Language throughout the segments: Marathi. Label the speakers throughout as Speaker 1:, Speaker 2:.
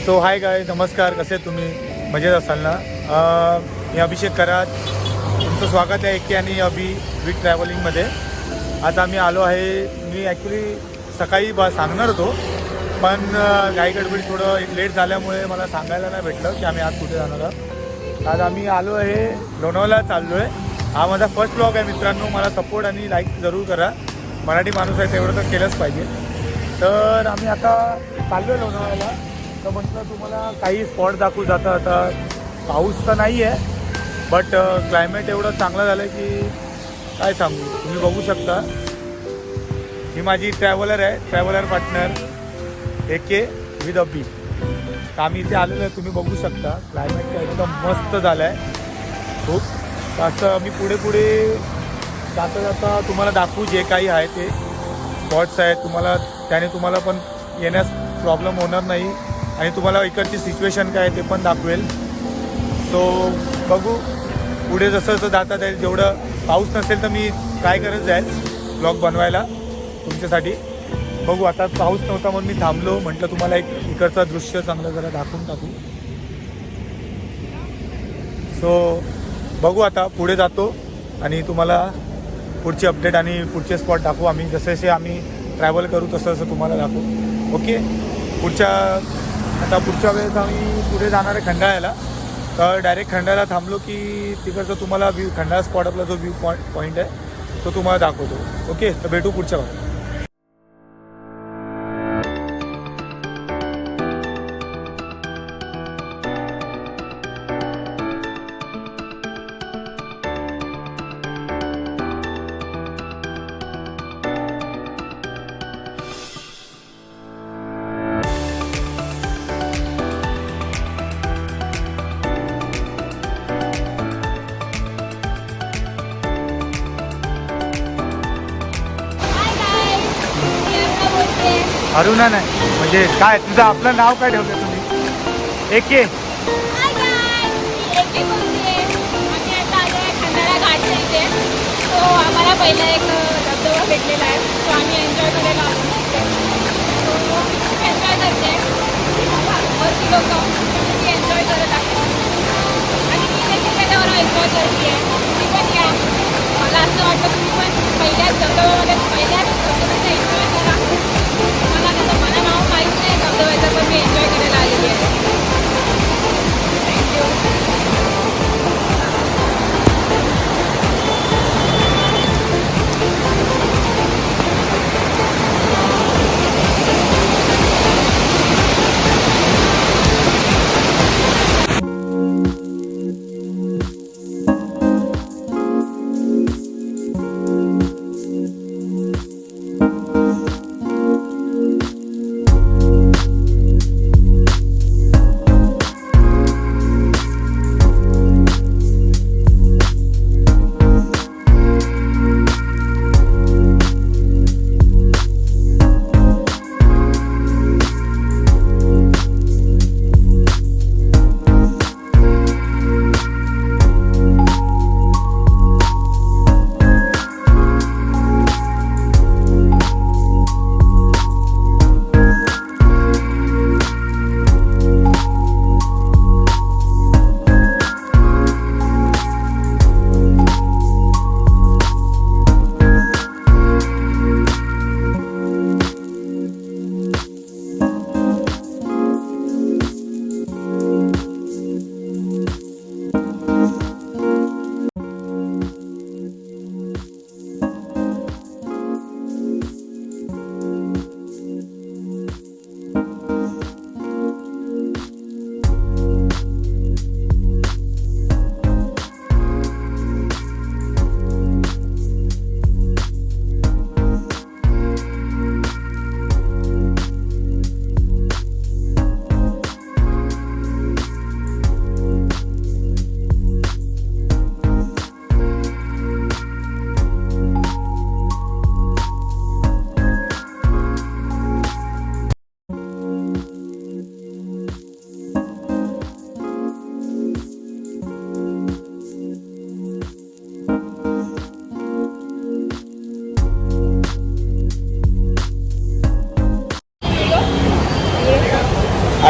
Speaker 1: सो हाय गाय, नमस्कार. कसे तुम्ही? मजेत असाल ना? मी अभिषेक करात, तुमचं स्वागत आहे एके आणि अभि विथ ट्रॅव्हलिंगमध्ये. आज आम्ही आलो आहे. मी ॲक्च्युली सकाळी सांगणार होतो, पण घाई गडबडी थोडं लेट झाल्यामुळे मला सांगायला नाही भेटलं की आम्ही आज कुठे जाणार आहोत. आज आम्ही आलो आहे, लोणावळ्याला चाललो आहे. हा माझा फर्स्ट ब्लॉग आहे मित्रांनो. मला सपोर्ट आणि लाईक जरूर करा. मराठी माणूस आहे तेवढं तर केलंच पाहिजे. तर आम्ही आता चाललो आहे लोणावळ्याला. तर म्हटलं तुम्हाला काही स्पॉट दाखवू. जाता आता पाऊस तर नाही आहे, बट क्लायमेट एवढं चांगलं झालं आहे की काय सांगू. तुम्ही बघू शकता, ही माझी ट्रॅव्हलर आहे, ट्रॅव्हलर पार्टनर एके विथ अबी. तर आम्ही इथे आलेलो आहे, तुम्ही बघू शकता. क्लायमेट एकदम मस्त झालं आहे खूप. तर असं मी पुढे पुढे जाता जाता तुम्हाला दाखवू जे काही आहे ते स्पॉट्स आहेत. त्याने तुम्हाला पण येण्यास प्रॉब्लेम होणार नाही आणि तुम्हाला इकडची सिच्युएशन काय आहे ते पण दाखवेल. सो बघू पुढे जसं जसं जाता जाईल. जेवढं पाऊस नसेल तर मी ट्राय करत जाईल ब्लॉग बनवायला तुमच्यासाठी. बघू, आता पाऊस नव्हता म्हणून मी थांबलो. म्हटलं तुम्हाला एक इकडचं दृश्य चांगलं जरा दाखवून टाकू. सो बघू, आता पुढे जातो आणि तुम्हाला पुढची अपडेट आणि पुढचे स्पॉट दाखवू. आम्ही जसे आम्ही ट्रॅव्हल करू तसं तसं तुम्हाला दाखवू. ओके. पुढच्या वेळेस आम्ही पुढे जाणार आहे खंडाळ्याला. तर डायरेक्ट खंडाळ्याला थांबलो की तिकडचं तुम्हाला खंडाळा स्पॉट आपला जो व्ह्यू पॉईंट आहे तो तुम्हाला दाखवतो. ओके, तर भेटू पुढच्या वेळेस. अरुणा नाही म्हणजे काय तुझं आपलं नाव काय ठेवलं तुम्ही? एके.
Speaker 2: आम्हाला पहिला एक धबधबा भेटलेला आहे, तो आम्ही एन्जॉय करायला आलो. एन्जॉय करते वरती लोक एन्जॉय करत आहेत आणि मी देखील त्याच्यावर एन्जॉय करते आहे. तुम्ही पण या. मला असं वाटतं तुम्ही पण पहिल्याच धबधब्यामध्ये धबधब्याचा एन्जॉय करा. मला नाव माहीत नाही धबधब्याचं, पण मी एन्जॉय करायला आलेली आहे. Thank you.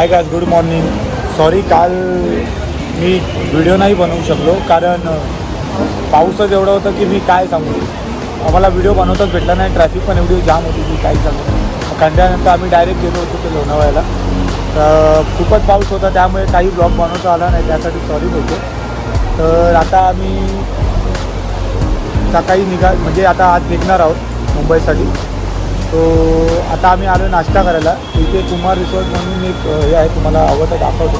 Speaker 1: Hi guys, good morning. Sorry काल मी व्हिडिओ नाही बनवू शकलो कारण पाऊसच एवढं होतं की मी काय सांगू. आम्हाला व्हिडिओ बनवताच भेटला नाही. ट्रॅफिक पण एवढी जाम होती की काय सांगू. कंटाळ्यानंतर आम्ही डायरेक्ट गेलो होतो ते लोणावळ्याला. तर खूपच पाऊस होता त्यामुळे काही ब्लॉग बनवता आला नाही, त्यासाठी सॉरी बोलतो. तर आता आम्ही सकाळी म्हणजे आता आज निघणार आहोत मुंबईसाठी. तो आता आम्ही आलो नाश्ता करायला. इथे कुमार रिसॉर्ट म्हणून एक हे आहे, तुम्हाला हवं तर दाखवतो.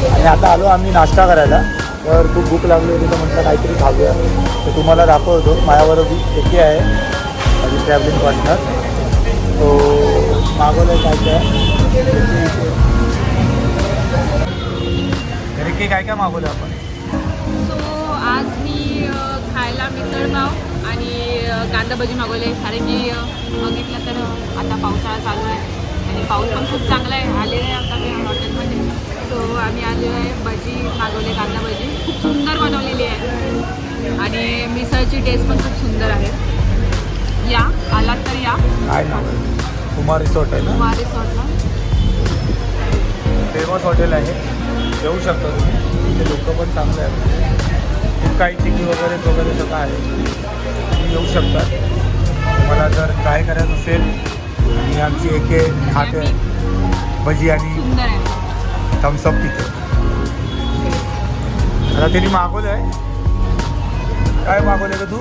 Speaker 1: आणि आता आलो आम्ही नाश्ता करायला. तर खूप भूक लागली होती तर म्हटलं काहीतरी खाऊया. तर तुम्हाला दाखवतो. माझ्याबरोबर एके आहे माझी ट्रॅव्हलिंग पार्टनर. तो मागवलं काय एके काय काय मागवलं आपण.
Speaker 2: सो आज मी खायला मिसळपाव आणि कांदा भजी मागवले. कारण की बघितलं तर आता पावसाळा चालू आहे आणि पाऊस पण खूप चांगला आहे. आलेलं आहे आता मी हॉटेलमध्ये. सो आम्ही आलेलो आहे. भजी मागवले, कांदा भजी खूप सुंदर बनवलेली आहे आणि मिसळची टेस्ट पण खूप सुंदर आहे. या आलात तर या.
Speaker 1: काय नाव आहे? कुमार रिसॉर्ट आहे ना.
Speaker 2: कुमार रिसॉर्टला
Speaker 1: फेमस हॉटेल आहे, येऊ शकता तुम्ही. इथे लोक पण चांगले आहेत. खूप काही टिकी वगैरे सगळं आहे. तुम्ही येऊ शकतात तुम्हाला जर ट्राय करायचं असेल. आणि आमची एके खाते भजी आणि
Speaker 2: सुंदर आहे.
Speaker 1: थम्सअप पिते. आता त्यांनी मागवलं आहे. काय मागवलं का तू?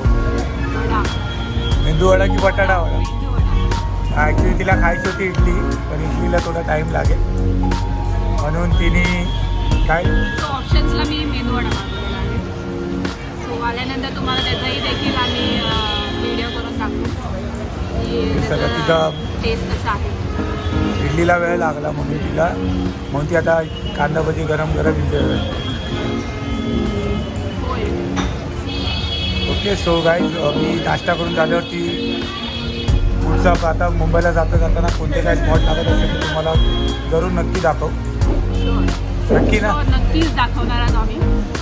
Speaker 2: वडा.
Speaker 1: मेंदू वडा की बटाटा वडा?
Speaker 2: मेंदू वडा.
Speaker 1: ॲक्च्युली तिला खायची होती इडली, पण इडलीला थोडा टाईम लागेल म्हणून तिने काय
Speaker 2: सो ऑप्शन्सला मी मेंदू वडा मागवलेला आहे. सो आल्यानंतर तुम्हाला त्याचाही देखील आम्ही व्हिडिओ करून दाखवू की
Speaker 1: सगळं तिथं
Speaker 2: टेस्ट कसं आहे.
Speaker 1: इडलीला वेळ लागला म्हणून ती आता कांदा भजी गरम इथे.
Speaker 2: होय.
Speaker 1: ओके. सो गाईज मी नाश्ता करून झाल्यावरती पुढचा आता मुंबईला जाताना कोणते काय स्पॉट लागत असेल तर तुम्हाला जरूर नक्की दाखव. नक्की ना.
Speaker 2: नक्कीच दाखवणार आहोत आम्ही.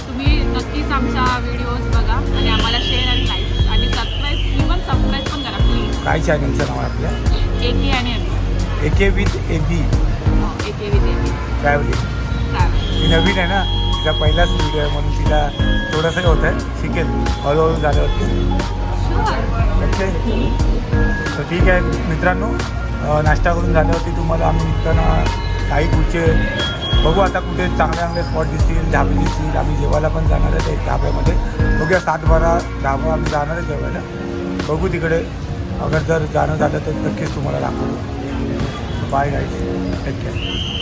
Speaker 2: तुम्ही नक्कीच आमचा व्हिडिओज बघा आणि आम्हाला शेअर आणि लाईक आणि सबस्क्राईब पण करा प्लीज.
Speaker 1: काय चॅनलचं नाव आहे आपल्या?
Speaker 2: एके आणि एबी.
Speaker 1: एके विथ एबी
Speaker 2: एके विथ एबी
Speaker 1: ट्रॅव्हलिंग. ती नवीन आहे ना, तिचा पहिलाच व्हिडिओ आहे म्हणून तिला थोडंसं होतं आहे, शिकेल हळूहळू झाल्यावरती. ओके. तर ठीक आहे मित्रांनो, नाश्ता करून झाल्यावरती तुम्हाला आम्ही निघताना काही कुठचे बघू. आता कुठे चांगले स्पॉट दिसतील, ढाबे दिसतील. आम्ही जेवायला पण जाणार आहे त्या ढाब्यामध्ये. बघूया 7-12 ढाबा आम्ही जाणार आहे जेवायला. बघू तिकडे. अगर जर जाणं झालं तर नक्कीच तुम्हाला दाखवतो. Bye guys, take care.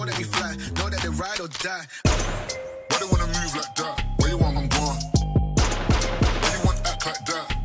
Speaker 3: that we fly, know that they ride or die. Why they wanna move like that? Where you want, I'm gone. Why you want act like that?